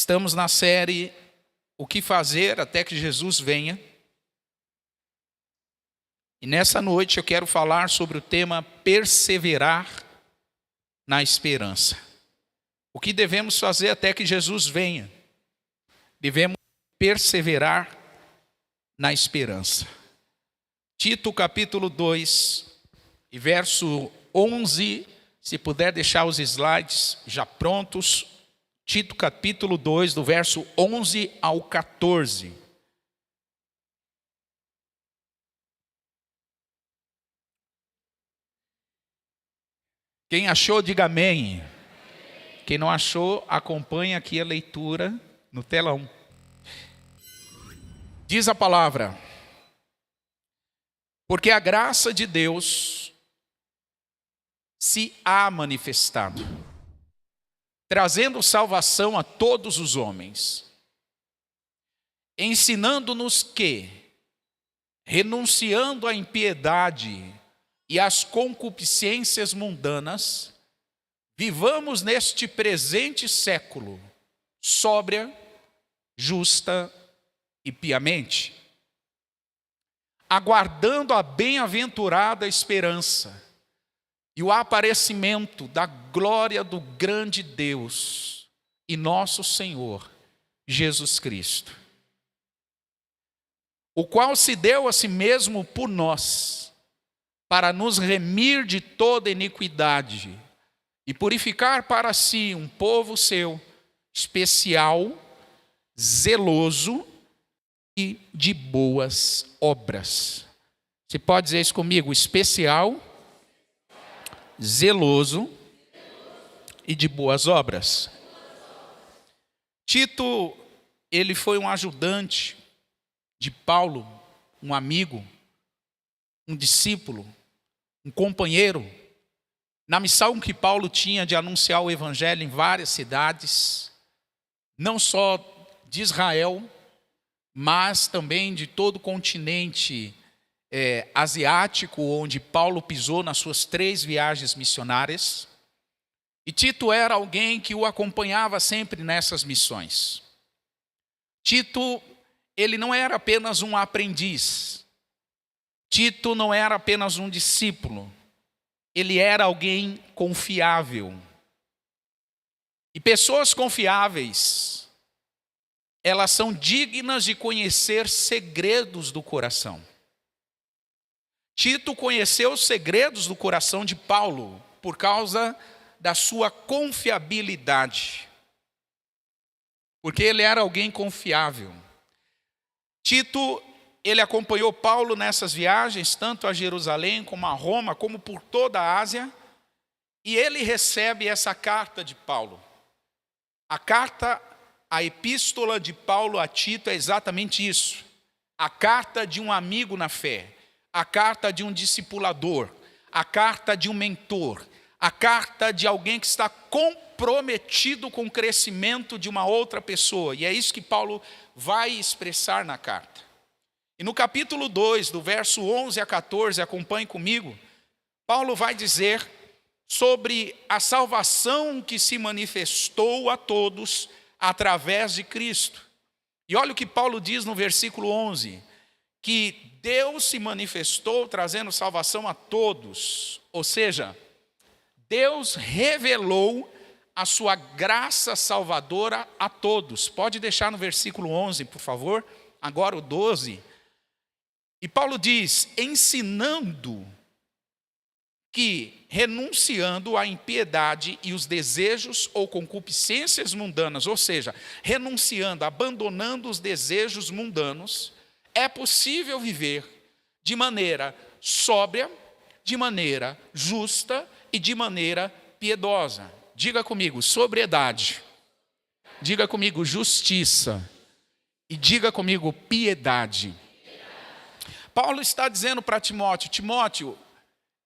Estamos na série O que fazer até que Jesus venha. E nessa noite eu quero falar sobre o tema perseverar na esperança. O que devemos fazer até que Jesus venha? Devemos perseverar na esperança. Tito capítulo 2 e verso 11, se puder deixar os slides já prontos. Tito capítulo 2, do verso 11 ao 14. Quem achou, diga amém. Quem não achou, acompanhe aqui a leitura no telão. Diz a palavra: porque a graça de Deus se há manifestado, trazendo salvação a todos os homens, ensinando-nos que, renunciando à impiedade e às concupiscências mundanas, vivamos neste presente século sóbria, justa e piamente, aguardando a bem-aventurada esperança e o aparecimento da glória do grande Deus e nosso Senhor Jesus Cristo, o qual se deu a si mesmo por nós, para nos remir de toda iniquidade e purificar para si um povo seu, especial, zeloso e de boas obras. Você pode dizer isso comigo? Especial, zeloso e de boas obras. Tito, ele foi um ajudante de Paulo, um amigo, um discípulo, um companheiro, na missão que Paulo tinha de anunciar o evangelho em várias cidades, não só de Israel, mas também de todo o continente asiático, onde Paulo pisou nas suas 3 viagens missionárias. E Tito era alguém que o acompanhava sempre nessas missões. Tito, ele não era apenas um aprendiz. Tito não era apenas um discípulo. Ele era alguém confiável. E pessoas confiáveis, elas são dignas de conhecer segredos do coração. Tito conheceu os segredos do coração de Paulo por causa da sua confiabilidade, porque ele era alguém confiável. Tito, ele acompanhou Paulo nessas viagens, tanto a Jerusalém como a Roma, como por toda a Ásia, e ele recebe essa carta de Paulo. A epístola de Paulo a Tito é exatamente isso: a carta de um amigo na fé, a carta de um discipulador, a carta de um mentor, a carta de alguém que está comprometido com o crescimento de uma outra pessoa. E é isso que Paulo vai expressar na carta. E no capítulo 2, do verso 11 a 14, acompanhe comigo, Paulo vai dizer sobre a salvação que se manifestou a todos através de Cristo. E olha o que Paulo diz no versículo 11, que Deus se manifestou trazendo salvação a todos, ou seja, Deus revelou a sua graça salvadora a todos. Pode deixar no versículo 11, por favor, agora o 12. E Paulo diz, ensinando que, renunciando à impiedade e os desejos ou concupiscências mundanas, ou seja, renunciando, abandonando os desejos mundanos, é possível viver de maneira sóbria, de maneira justa e de maneira piedosa. Diga comigo, sobriedade. Diga comigo, justiça. E diga comigo, piedade. Paulo está dizendo para Timóteo: Timóteo,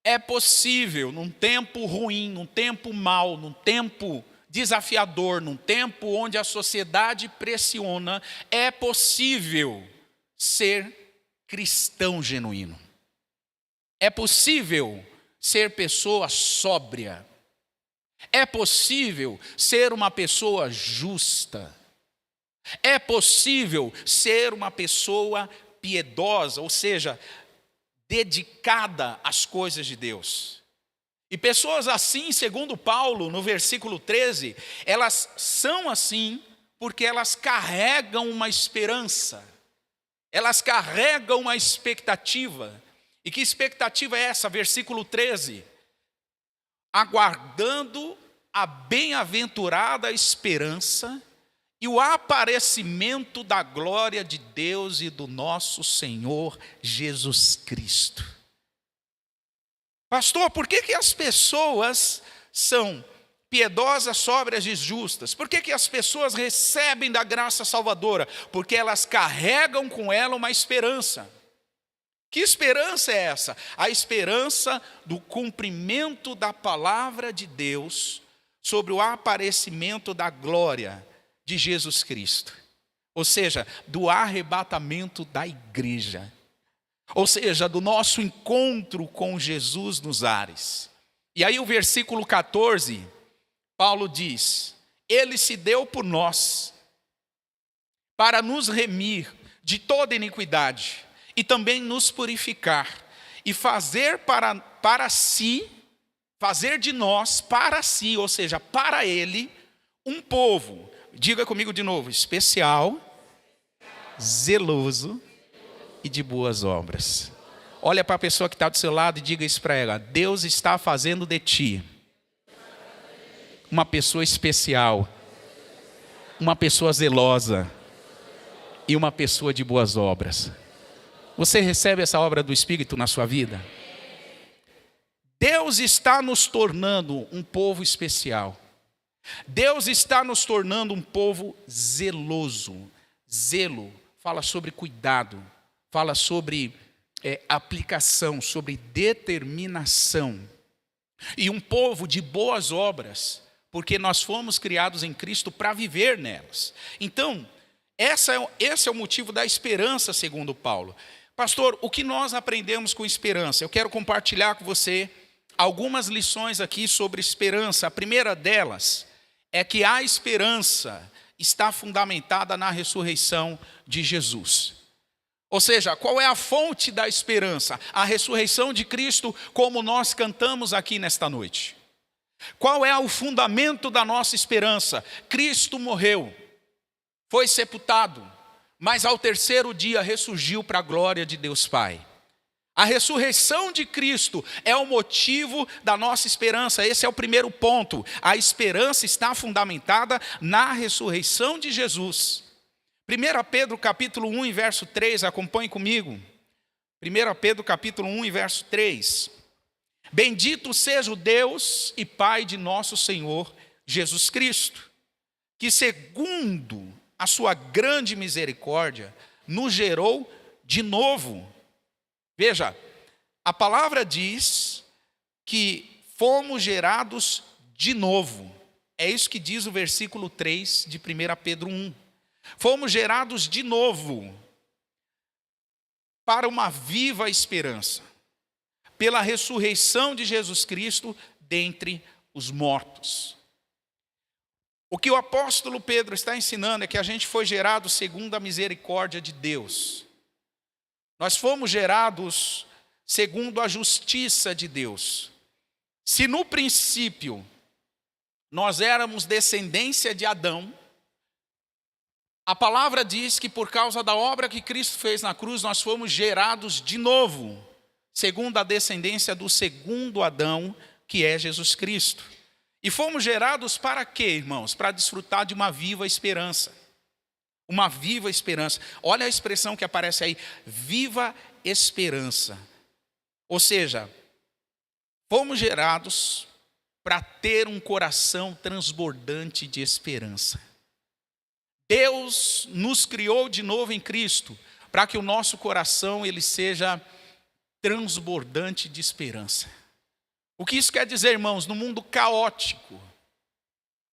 é possível num tempo ruim, num tempo mau, num tempo desafiador, num tempo onde a sociedade pressiona, é possível ser cristão genuíno. É possível ser pessoa sóbria. É possível ser uma pessoa justa. É possível ser uma pessoa piedosa, ou seja, dedicada às coisas de Deus. E pessoas assim, segundo Paulo, no versículo 13, elas são assim porque elas carregam uma esperança, elas carregam uma expectativa. E que expectativa é essa? Versículo 13: aguardando a bem-aventurada esperança e o aparecimento da glória de Deus e do nosso Senhor Jesus Cristo. Pastor, por que as pessoas são piedosas, sóbrias e justas? Por que as pessoas recebem da graça salvadora? Porque elas carregam com ela uma esperança. Que esperança é essa? A esperança do cumprimento da palavra de Deus sobre o aparecimento da glória de Jesus Cristo. Ou seja, do arrebatamento da igreja. Ou seja, do nosso encontro com Jesus nos ares. E aí o versículo 14, Paulo diz: Ele se deu por nós, para nos remir de toda iniquidade, e também nos purificar, e fazer para si, fazer de nós para si, ou seja, para Ele, um povo, diga comigo de novo, especial, zeloso e de boas obras. Olha para a pessoa que está do seu lado e diga isso para ela: Deus está fazendo de ti uma pessoa especial, uma pessoa zelosa e uma pessoa de boas obras. Você recebe essa obra do Espírito na sua vida? Deus está nos tornando um povo especial. Deus está nos tornando um povo zeloso. Zelo fala sobre cuidado, fala sobre aplicação, sobre determinação. E um povo de boas obras, porque nós fomos criados em Cristo para viver nelas. Então, esse é o motivo da esperança, segundo Paulo. Pastor, o que nós aprendemos com esperança? Eu quero compartilhar com você algumas lições aqui sobre esperança. A primeira delas é que a esperança está fundamentada na ressurreição de Jesus. Ou seja, qual é a fonte da esperança? A ressurreição de Cristo, como nós cantamos aqui nesta noite. Qual é o fundamento da nossa esperança? Cristo morreu, foi sepultado, mas ao terceiro dia ressurgiu para a glória de Deus Pai. A ressurreição de Cristo é o motivo da nossa esperança. Esse é o primeiro ponto. A esperança está fundamentada na ressurreição de Jesus. 1 Pedro capítulo 1 e verso 3, acompanhe comigo. 1 Pedro capítulo 1 e verso 3. Bendito seja o Deus e Pai de nosso Senhor Jesus Cristo, que segundo a sua grande misericórdia, nos gerou de novo. Veja, a palavra diz que fomos gerados de novo. É isso que diz o versículo 3 de 1 Pedro 1. Fomos gerados de novo para uma viva esperança, pela ressurreição de Jesus Cristo dentre os mortos. O que o apóstolo Pedro está ensinando é que a gente foi gerado segundo a misericórdia de Deus. Nós fomos gerados segundo a justiça de Deus. Se no princípio nós éramos descendência de Adão, a palavra diz que por causa da obra que Cristo fez na cruz, nós fomos gerados de novo, segundo a descendência do segundo Adão, que é Jesus Cristo. E fomos gerados para quê, irmãos? Para desfrutar de uma viva esperança. Uma viva esperança. Olha a expressão que aparece aí, viva esperança. Ou seja, fomos gerados para ter um coração transbordante de esperança. Deus nos criou de novo em Cristo, para que o nosso coração ele seja transbordante de esperança. O que isso quer dizer, irmãos? No mundo caótico,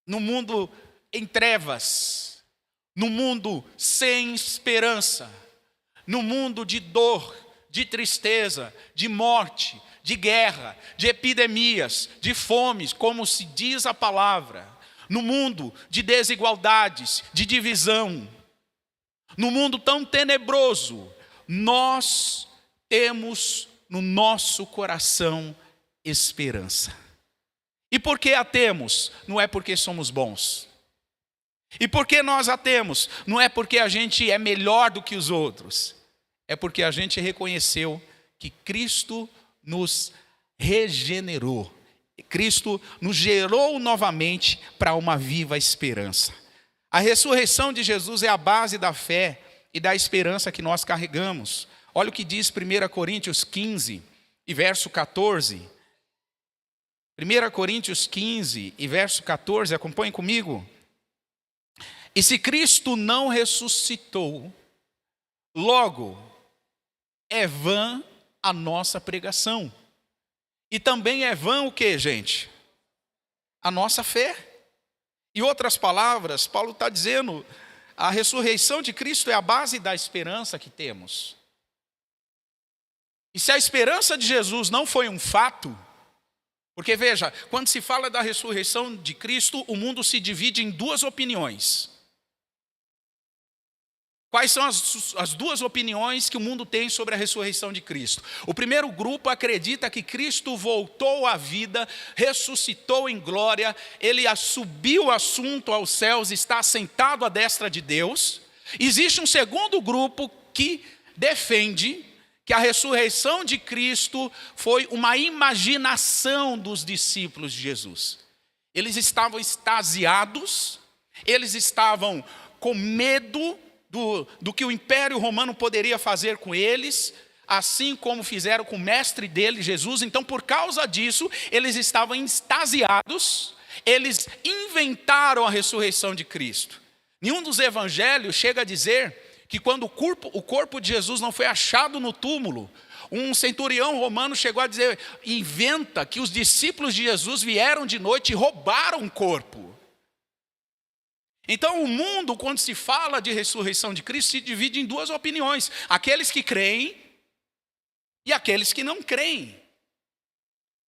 no mundo em trevas, no mundo sem esperança, no mundo de dor, de tristeza, de morte, de guerra, de epidemias, de fomes, como se diz a palavra, no mundo de desigualdades, de divisão, no mundo tão tenebroso, nós temos no nosso coração esperança. E por que a temos? Não é porque somos bons. E por que nós a temos? Não é porque a gente é melhor do que os outros. É porque a gente reconheceu que Cristo nos regenerou. Cristo nos gerou novamente para uma viva esperança. A ressurreição de Jesus é a base da fé e da esperança que nós carregamos. Olha o que diz 1 Coríntios 15 e verso 14. 1 Coríntios 15 e verso 14, acompanhem comigo. E se Cristo não ressuscitou, logo é vã a nossa pregação. E também é vã o que, gente? A nossa fé. Em outras palavras, Paulo está dizendo, a ressurreição de Cristo é a base da esperança que temos. E se a esperança de Jesus não foi um fato, porque veja, quando se fala da ressurreição de Cristo, o mundo se divide em duas opiniões. Quais são as duas opiniões que o mundo tem sobre a ressurreição de Cristo? O primeiro grupo acredita que Cristo voltou à vida, ressuscitou em glória, ele subiu o assunto aos céus, está sentado à destra de Deus. Existe um segundo grupo que defende que a ressurreição de Cristo foi uma imaginação dos discípulos de Jesus. Eles estavam extasiados, eles estavam com medo do que o Império Romano poderia fazer com eles, assim como fizeram com o mestre dele, Jesus. Então, por causa disso, eles estavam extasiados, eles inventaram a ressurreição de Cristo. Nenhum dos evangelhos chega a dizer que quando o corpo de Jesus não foi achado no túmulo, um centurião romano chegou a dizer, inventa que os discípulos de Jesus vieram de noite e roubaram o corpo. Então o mundo, quando se fala de ressurreição de Cristo, se divide em duas opiniões. Aqueles que creem e aqueles que não creem.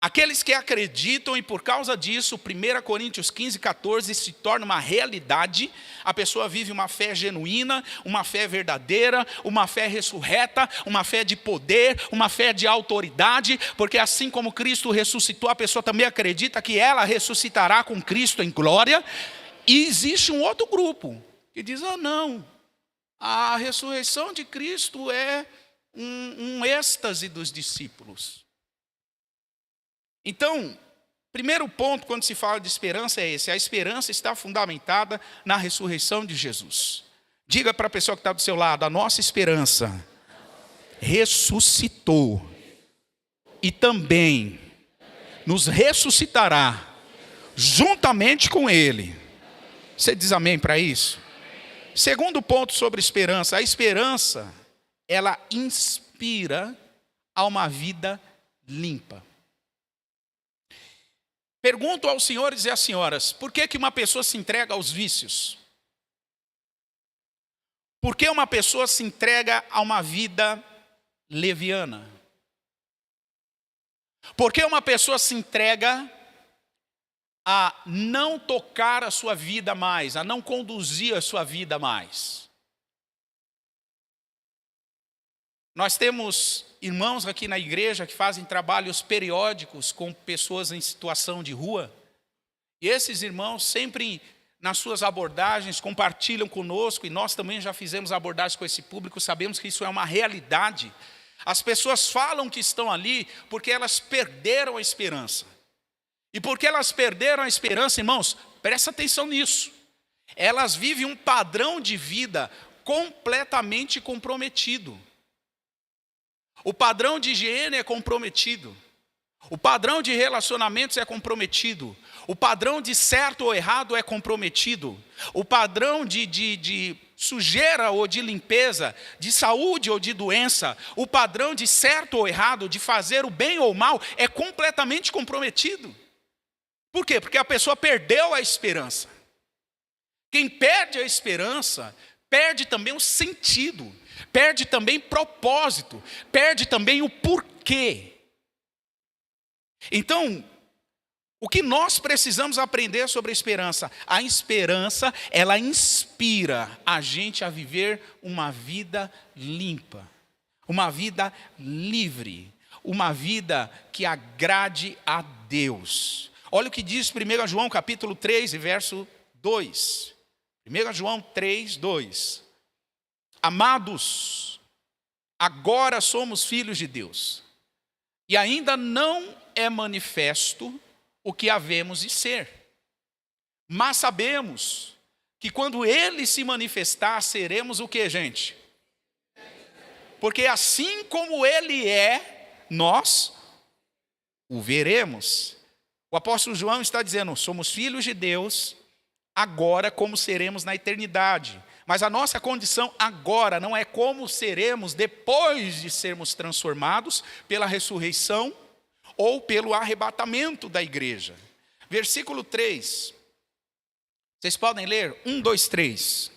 Aqueles que acreditam e por causa disso, 1 Coríntios 15, 14 se torna uma realidade. A pessoa vive uma fé genuína, uma fé verdadeira, uma fé ressurreta, uma fé de poder, uma fé de autoridade. Porque assim como Cristo ressuscitou, a pessoa também acredita que ela ressuscitará com Cristo em glória. E existe um outro grupo que diz, não, a ressurreição de Cristo é um êxtase dos discípulos. Então, primeiro ponto quando se fala de esperança é esse, a esperança está fundamentada na ressurreição de Jesus. Diga para a pessoa que está do seu lado, a nossa esperança ressuscitou e também nos ressuscitará juntamente com Ele. Você diz amém para isso? Segundo ponto sobre esperança. A esperança, ela inspira a uma vida limpa. Pergunto aos senhores e às senhoras, por que uma pessoa se entrega aos vícios? Por que uma pessoa se entrega a uma vida leviana? Por que uma pessoa se entrega a não tocar a sua vida mais, a não conduzir a sua vida mais? Nós temos irmãos aqui na igreja que fazem trabalhos periódicos com pessoas em situação de rua. E esses irmãos sempre nas suas abordagens compartilham conosco, e nós também já fizemos abordagens com esse público, sabemos que isso é uma realidade. As pessoas falam que estão ali porque elas perderam a esperança. E porque elas perderam a esperança, irmãos, presta atenção nisso. Elas vivem um padrão de vida completamente comprometido. O padrão de higiene é comprometido. O padrão de relacionamentos é comprometido. O padrão de certo ou errado é comprometido. O padrão de sujeira ou de limpeza, de saúde ou de doença, o padrão de certo ou errado, de fazer o bem ou o mal, é completamente comprometido. Por quê? Porque a pessoa perdeu a esperança. Quem perde a esperança, perde também o sentido, perde também propósito, perde também o porquê. Então, O que nós precisamos aprender sobre a esperança? A esperança, ela inspira a gente a viver uma vida limpa, uma vida livre, uma vida que agrade a Deus. Olha o que diz 1 João capítulo 3, verso 2. 1 João 3, 2. Amados, agora somos filhos de Deus, e ainda não é manifesto o que havemos de ser. Mas sabemos que quando Ele se manifestar, seremos o que, gente? Porque assim como Ele é, nós o veremos. O apóstolo João está dizendo, somos filhos de Deus, agora como seremos na eternidade. Mas a nossa condição agora não é como seremos depois de sermos transformados pela ressurreição ou pelo arrebatamento da igreja. Versículo 3. Vocês podem ler? 1, 2, 3.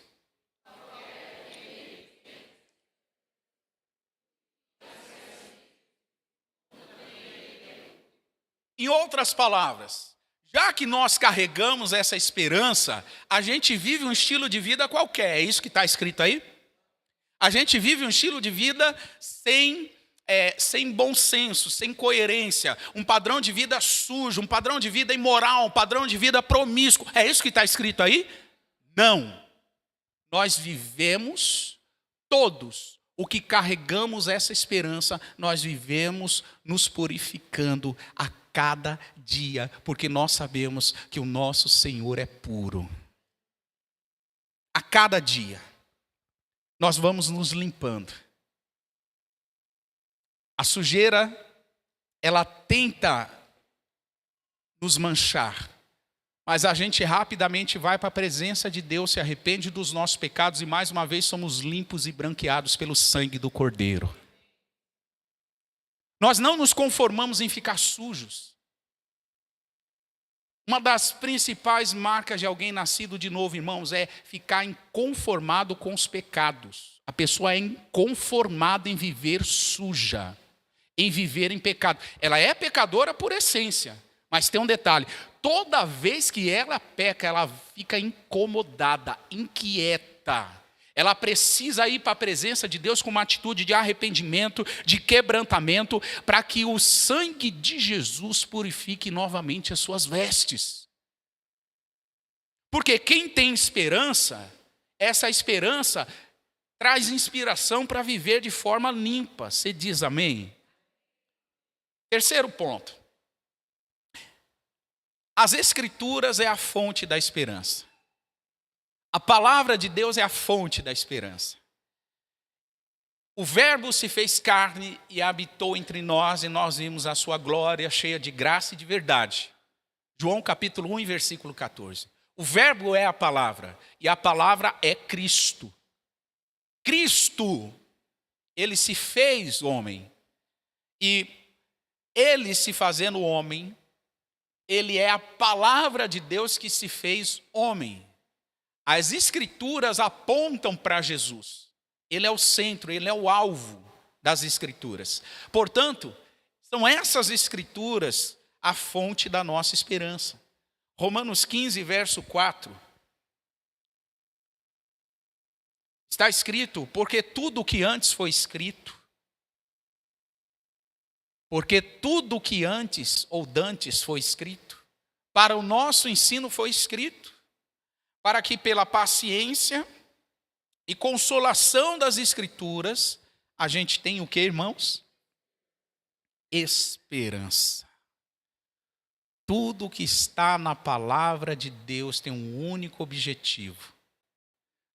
Em outras palavras, já que nós carregamos essa esperança, a gente vive um estilo de vida qualquer. É isso que está escrito aí? A gente vive um estilo de vida sem bom senso, sem coerência, um padrão de vida sujo, um padrão de vida imoral, um padrão de vida promíscuo. É isso que está escrito aí? Não. Nós vivemos todos o que carregamos essa esperança, nós vivemos nos purificando a cada dia, porque nós sabemos que o nosso Senhor é puro. A cada dia, nós vamos nos limpando. A sujeira, ela tenta nos manchar, mas a gente rapidamente vai para a presença de Deus, se arrepende dos nossos pecados e mais uma vez somos limpos e branqueados pelo sangue do Cordeiro. Nós não nos conformamos em ficar sujos. Uma das principais marcas de alguém nascido de novo, irmãos, é ficar inconformado com os pecados. A pessoa é inconformada em viver suja, em viver em pecado. Ela é pecadora por essência, mas tem um detalhe: toda vez que ela peca, ela fica incomodada, inquieta. Ela precisa ir para a presença de Deus com uma atitude de arrependimento, de quebrantamento, para que o sangue de Jesus purifique novamente as suas vestes. Porque quem tem esperança, essa esperança traz inspiração para viver de forma limpa. Você diz amém? Terceiro ponto. As Escrituras é a fonte da esperança. A palavra de Deus é a fonte da esperança. O Verbo se fez carne e habitou entre nós, e nós vimos a sua glória cheia de graça e de verdade. João capítulo 1, versículo 14. O Verbo é a palavra, e a palavra é Cristo. Cristo, ele se fez homem, e ele se fazendo homem, ele é a palavra de Deus que se fez homem. As Escrituras apontam para Jesus. Ele é o centro, ele é o alvo das Escrituras. Portanto, são essas Escrituras a fonte da nossa esperança. Romanos 15, verso 4. Está escrito, porque tudo que antes foi escrito, porque tudo que antes ou dantes foi escrito, para o nosso ensino foi escrito, para que pela paciência e consolação das Escrituras, a gente tenha o que, irmãos? Esperança. Tudo que está na palavra de Deus tem um único objetivo: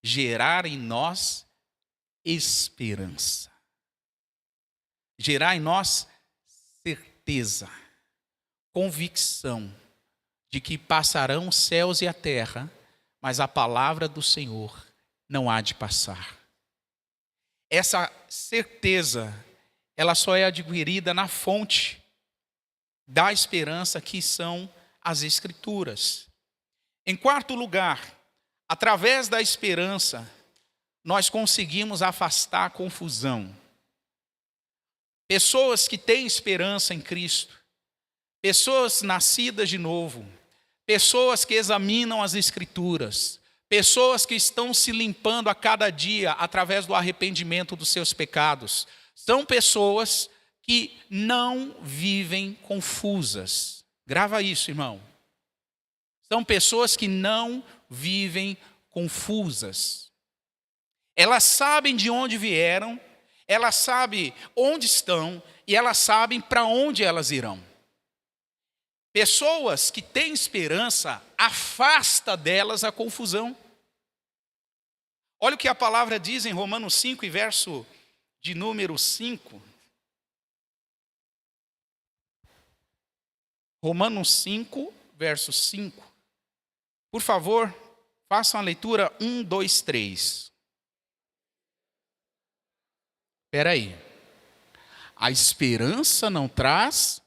gerar em nós esperança. Gerar em nós certeza, convicção de que passarão os céus e a terra, mas a palavra do Senhor não há de passar. Essa certeza, ela só é adquirida na fonte da esperança, que são as Escrituras. Em quarto lugar, através da esperança, nós conseguimos afastar a confusão. Pessoas que têm esperança em Cristo, pessoas nascidas de novo, pessoas que examinam as Escrituras, pessoas que estão se limpando a cada dia através do arrependimento dos seus pecados, são pessoas que não vivem confusas. Grava isso, irmão. São pessoas que não vivem confusas. Elas sabem de onde vieram, elas sabem onde estão e elas sabem para onde elas irão. Pessoas que têm esperança, afasta delas a confusão. Olha o que a palavra diz em Romanos 5, e verso de número 5. Romanos 5, verso 5. Por favor, façam a leitura 1, 2, 3. Espera aí. A esperança não traz...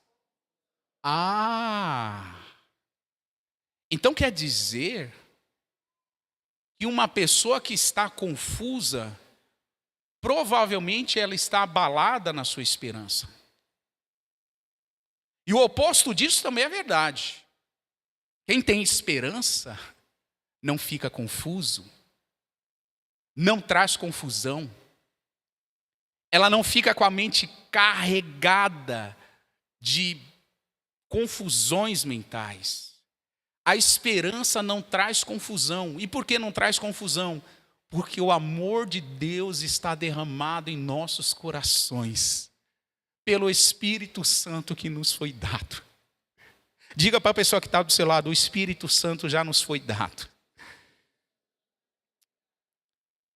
Então quer dizer que uma pessoa que está confusa, provavelmente ela está abalada na sua esperança. E o oposto disso também é verdade. Quem tem esperança não fica confuso, não traz confusão. Ela não fica com a mente carregada de confusões mentais. A esperança não traz confusão. E por que não traz confusão? Porque o amor de Deus está derramado em nossos corações, pelo Espírito Santo que nos foi dado. Diga para a pessoa que está do seu lado: o Espírito Santo já nos foi dado.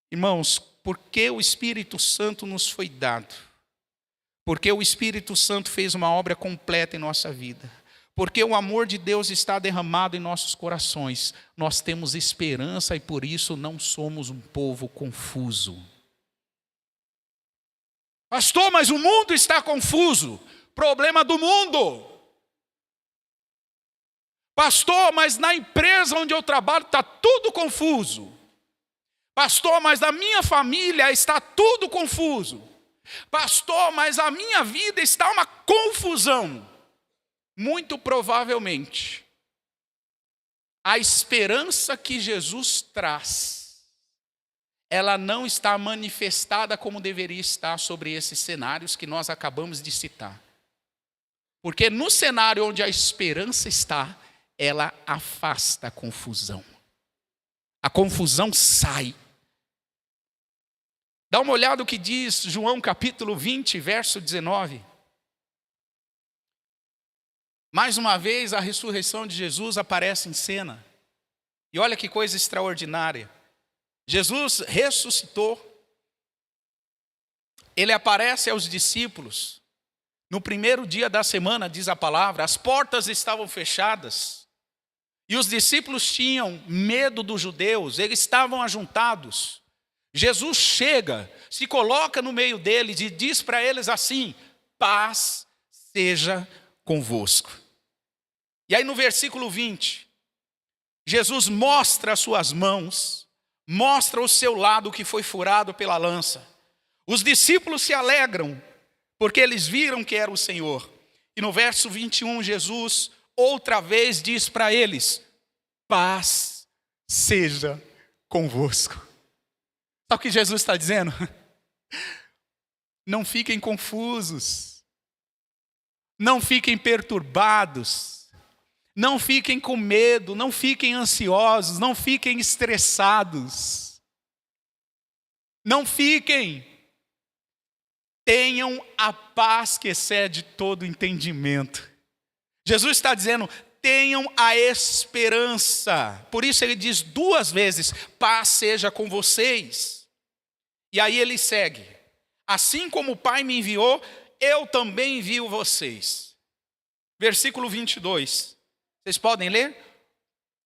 Irmãos, por que o Espírito Santo nos foi dado? Porque o Espírito Santo fez uma obra completa em nossa vida. Porque o amor de Deus está derramado em nossos corações. Nós temos esperança e por isso não somos um povo confuso. Pastor, mas o mundo está confuso. Problema do mundo. Pastor, mas na empresa onde eu trabalho está tudo confuso. Pastor, mas na minha família está tudo confuso. Pastor, mas a minha vida está uma confusão. Muito provavelmente, a esperança que Jesus traz, ela não está manifestada como deveria estar sobre esses cenários que nós acabamos de citar. Porque no cenário onde a esperança está, ela afasta a confusão. A confusão sai. Dá uma olhada no que diz João capítulo 20, verso 19. Mais uma vez a ressurreição de Jesus aparece em cena. E olha que coisa extraordinária. Jesus ressuscitou. Ele aparece aos discípulos. No primeiro dia da semana, diz a palavra, as portas estavam fechadas. E os discípulos tinham medo dos judeus, eles estavam ajuntados. Jesus chega, se coloca no meio deles e diz para eles assim: paz seja convosco. E aí no versículo 20, Jesus mostra as suas mãos, mostra o seu lado que foi furado pela lança. Os discípulos se alegram, porque eles viram que era o Senhor. E no verso 21, Jesus outra vez diz para eles: paz seja convosco. Sabe o que Jesus está dizendo? Não fiquem confusos, não fiquem perturbados, não fiquem com medo, não fiquem ansiosos, não fiquem estressados. Não fiquem. Tenham a paz que excede todo entendimento. Jesus está dizendo: tenham a esperança. Por isso ele diz duas vezes: paz seja com vocês. E aí ele segue: assim como o Pai me enviou, eu também envio vocês. Versículo 22. Vocês podem ler?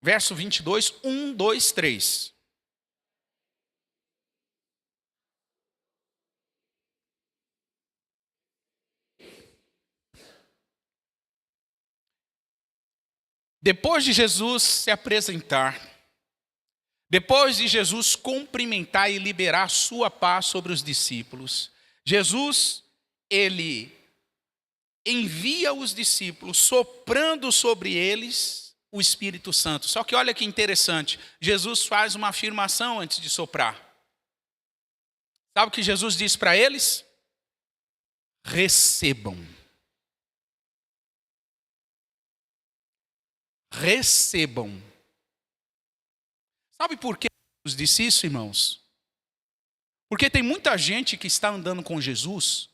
Verso 22, 1, 2, 3. Depois de Jesus se apresentar, depois de Jesus cumprimentar e liberar sua paz sobre os discípulos, Jesus, ele envia os discípulos, soprando sobre eles o Espírito Santo. Só que olha que interessante, Jesus faz uma afirmação antes de soprar. Sabe o que Jesus diz para eles? Recebam. Recebam. Sabe por que Jesus disse isso, irmãos? Porque tem muita gente que está andando com Jesus,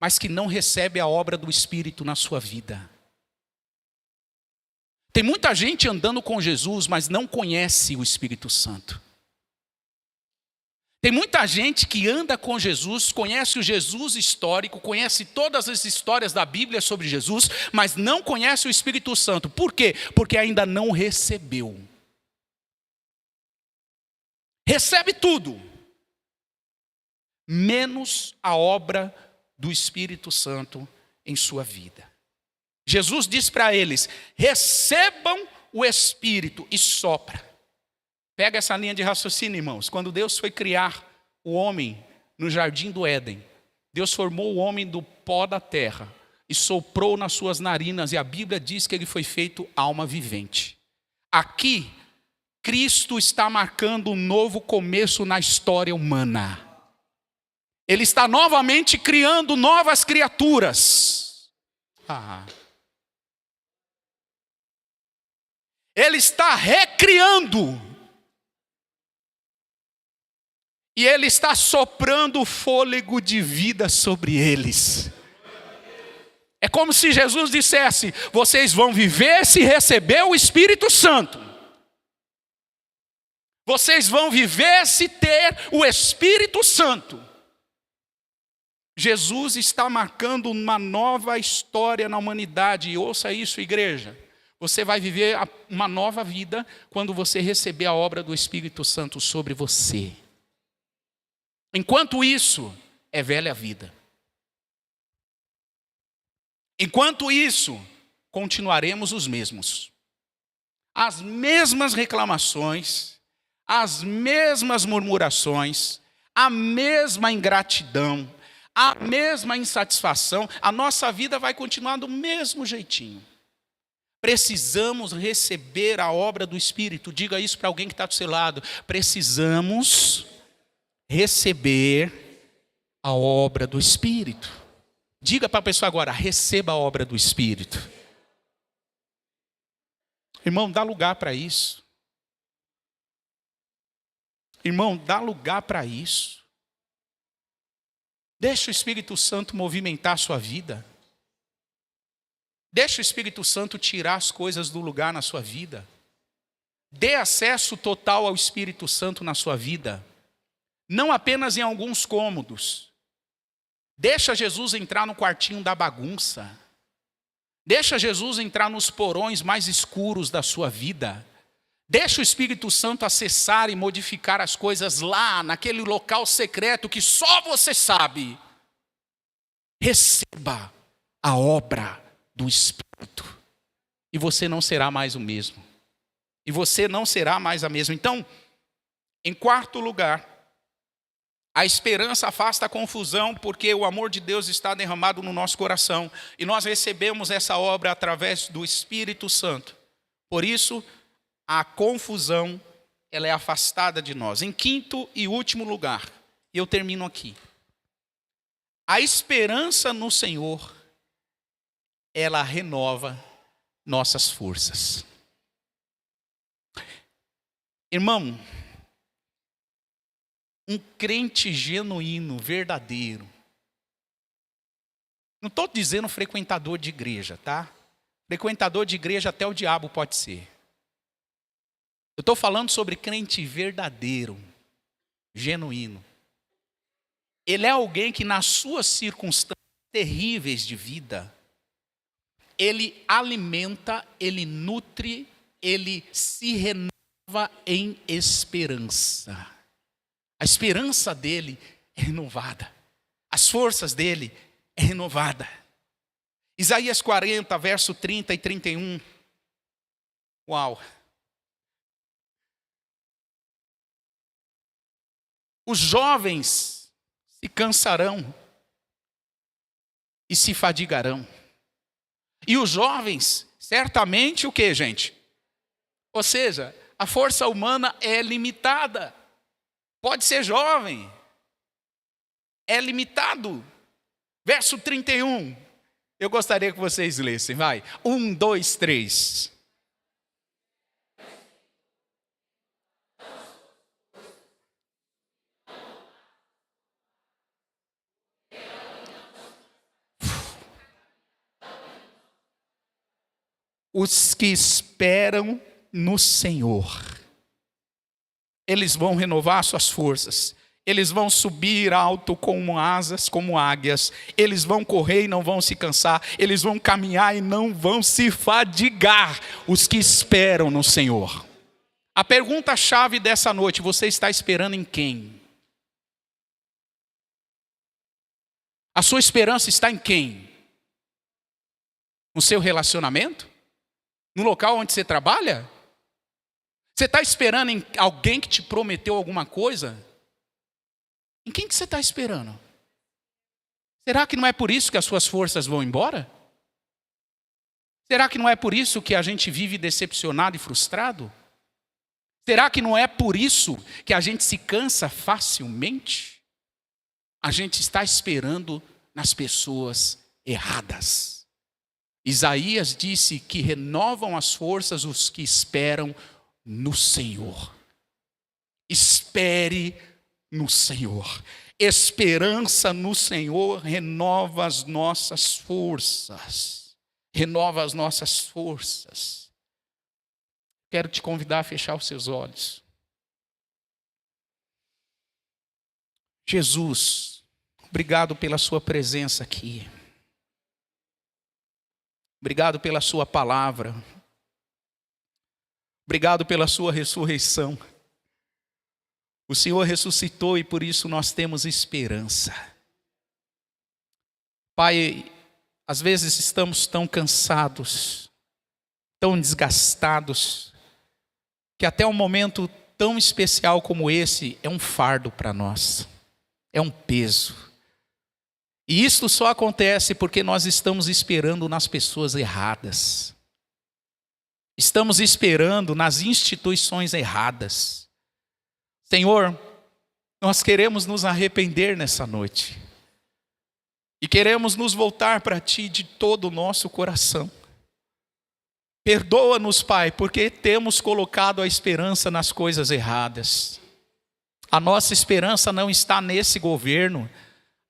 mas que não recebe a obra do Espírito na sua vida. Tem muita gente andando com Jesus, mas não conhece o Espírito Santo. Tem muita gente que anda com Jesus, conhece o Jesus histórico, conhece todas as histórias da Bíblia sobre Jesus, mas não conhece o Espírito Santo. Por quê? Porque ainda não recebeu. Recebe tudo, menos a obra do Espírito Santo em sua vida. Jesus diz para eles: recebam o Espírito, e sopra. Pega essa linha de raciocínio, irmãos. Quando Deus foi criar o homem no jardim do Éden, Deus formou o homem do pó da terra e soprou nas suas narinas, e a Bíblia diz que ele foi feito alma vivente. Aqui, Cristo está marcando um novo começo na história humana. Ele está novamente criando novas criaturas. Ele está recriando. E Ele está soprando o fôlego de vida sobre eles. É como se Jesus dissesse: vocês vão viver se receber o Espírito Santo. Vocês vão viver se ter o Espírito Santo. Jesus está marcando uma nova história na humanidade. E ouça isso, igreja. Você vai viver uma nova vida quando você receber a obra do Espírito Santo sobre você. Enquanto isso, é velha vida. Enquanto isso, continuaremos os mesmos. As mesmas reclamações, as mesmas murmurações, a mesma ingratidão, a mesma insatisfação. A nossa vida vai continuar do mesmo jeitinho. Precisamos receber a obra do Espírito. Diga isso para alguém que está do seu lado. Precisamos receber a obra do Espírito. Diga para a pessoa agora: receba a obra do Espírito. Irmão, dá lugar para isso. Irmão, dá lugar para isso. Deixa o Espírito Santo movimentar a sua vida. Deixa o Espírito Santo tirar as coisas do lugar na sua vida. Dê acesso total ao Espírito Santo na sua vida. Não apenas em alguns cômodos. Deixa Jesus entrar no quartinho da bagunça. Deixa Jesus entrar nos porões mais escuros da sua vida. Deixa o Espírito Santo acessar e modificar as coisas lá, naquele local secreto que só você sabe. Receba a obra do Espírito. E você não será mais o mesmo. E você não será mais a mesma. Então, em quarto lugar, a esperança afasta a confusão, porque o amor de Deus está derramado no nosso coração. E nós recebemos essa obra através do Espírito Santo. Por isso, a confusão, ela é afastada de nós. Em quinto e último lugar, e eu termino aqui. A esperança no Senhor, ela renova nossas forças. Irmão, um crente genuíno, verdadeiro. Não estou dizendo frequentador de igreja, tá? Frequentador de igreja até o diabo pode ser. Eu estou falando sobre crente verdadeiro, genuíno. Ele é alguém que nas suas circunstâncias terríveis de vida, ele alimenta, ele nutre, ele se renova em esperança. A esperança dele é renovada. As forças dele é renovada. Isaías 40, verso 30 e 31. Uau! Os jovens se cansarão e se fadigarão. E os jovens, certamente o quê, gente? Ou seja, a força humana é limitada. Pode ser jovem. É limitado. Verso 31. Eu gostaria que vocês lessem, vai. 1, 2, 3. Os que esperam no Senhor, eles vão renovar suas forças. Eles vão subir alto como asas, como águias. Eles vão correr e não vão se cansar. Eles vão caminhar e não vão se fadigar. Os que esperam no Senhor. A pergunta-chave dessa noite: você está esperando em quem? A sua esperança está em quem? No seu relacionamento? No local onde você trabalha? Você está esperando em alguém que te prometeu alguma coisa? Em quem que você está esperando? Será que não é por isso que as suas forças vão embora? Será que não é por isso que a gente vive decepcionado e frustrado? Será que não é por isso que a gente se cansa facilmente? A gente está esperando nas pessoas erradas. Isaías disse que renovam as forças os que esperam no Senhor. Espere no Senhor. Esperança no Senhor renova as nossas forças. Renova as nossas forças. Quero te convidar a fechar os seus olhos. Jesus, obrigado pela sua presença aqui. Obrigado pela sua palavra. Obrigado pela sua ressurreição. O Senhor ressuscitou e por isso nós temos esperança. Pai, às vezes estamos tão cansados, tão desgastados, que até um momento tão especial como esse é um fardo para nós, é um peso. E isso só acontece porque nós estamos esperando nas pessoas erradas. Estamos esperando nas instituições erradas. Senhor, nós queremos nos arrepender nessa noite. E queremos nos voltar para Ti de todo o nosso coração. Perdoa-nos, Pai, porque temos colocado a esperança nas coisas erradas. A nossa esperança não está nesse governo.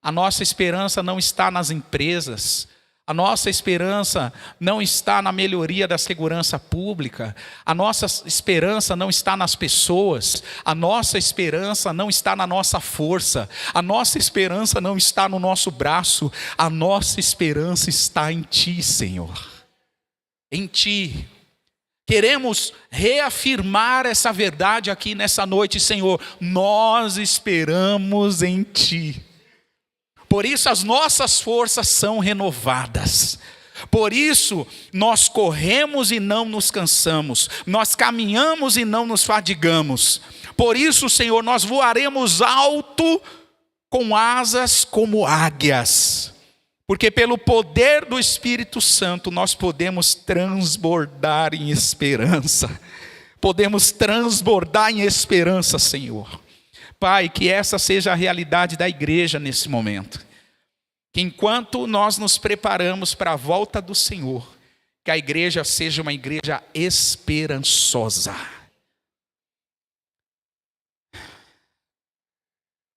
A nossa esperança não está nas empresas. A nossa esperança não está na melhoria da segurança pública. A nossa esperança não está nas pessoas. A nossa esperança não está na nossa força. A nossa esperança não está no nosso braço. A nossa esperança está em Ti, Senhor. Em Ti. Queremos reafirmar essa verdade aqui nessa noite, Senhor. Nós esperamos em Ti. Por isso as nossas forças são renovadas. Por isso nós corremos e não nos cansamos. Nós caminhamos e não nos fadigamos. Por isso, Senhor, nós voaremos alto com asas como águias. Porque pelo poder do Espírito Santo nós podemos transbordar em esperança. Podemos transbordar em esperança, Senhor. Pai, que essa seja a realidade da igreja nesse momento. Que enquanto nós nos preparamos para a volta do Senhor, que a igreja seja uma igreja esperançosa.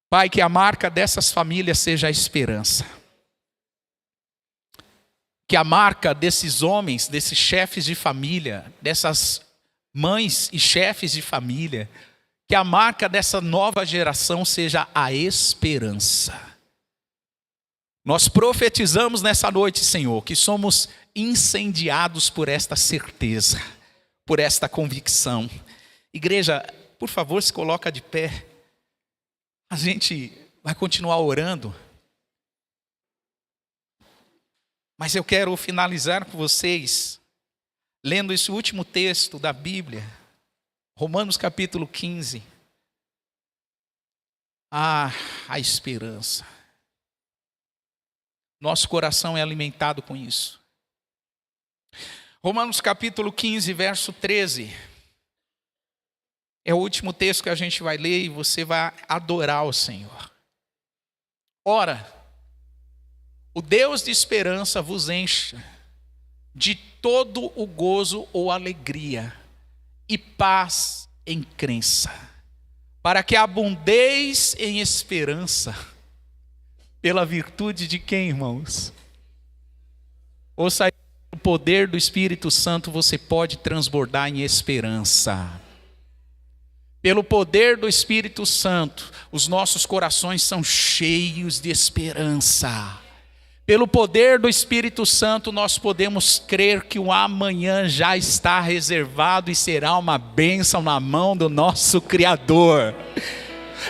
Pai, que a marca dessas famílias seja a esperança. Que a marca desses homens, desses chefes de família, dessas mães e chefes de família, que a marca dessa nova geração seja a esperança. Nós profetizamos nessa noite, Senhor, que somos incendiados por esta certeza, por esta convicção. Igreja, por favor, se coloca de pé. A gente vai continuar orando. Mas eu quero finalizar com vocês, lendo esse último texto da Bíblia. Romanos capítulo 15. A esperança. Nosso coração é alimentado com isso. Romanos capítulo 15, verso 13. É o último texto que a gente vai ler e você vai adorar o Senhor. Ora, o Deus de esperança vos encha de todo o gozo ou alegria e paz em crença, para que abundeis em esperança, pela virtude de quem, irmãos? Ouça aí, o poder do Espírito Santo você pode transbordar em esperança. Pelo poder do Espírito Santo, os nossos corações são cheios de esperança. Pelo poder do Espírito Santo, nós podemos crer que o amanhã já está reservado e será uma bênção na mão do nosso Criador.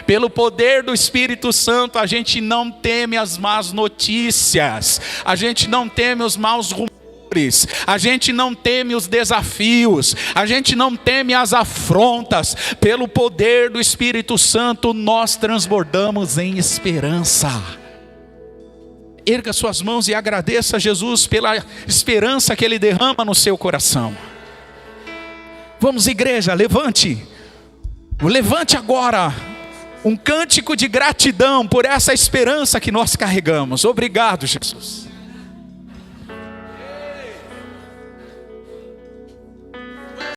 Pelo poder do Espírito Santo, a gente não teme as más notícias, a gente não teme os maus rumores, a gente não teme os desafios, a gente não teme as afrontas. Pelo poder do Espírito Santo, nós transbordamos em esperança. Erga suas mãos e agradeça a Jesus pela esperança que Ele derrama no seu coração. Vamos, igreja, levante agora um cântico de gratidão por essa esperança que nós carregamos. Obrigado, Jesus.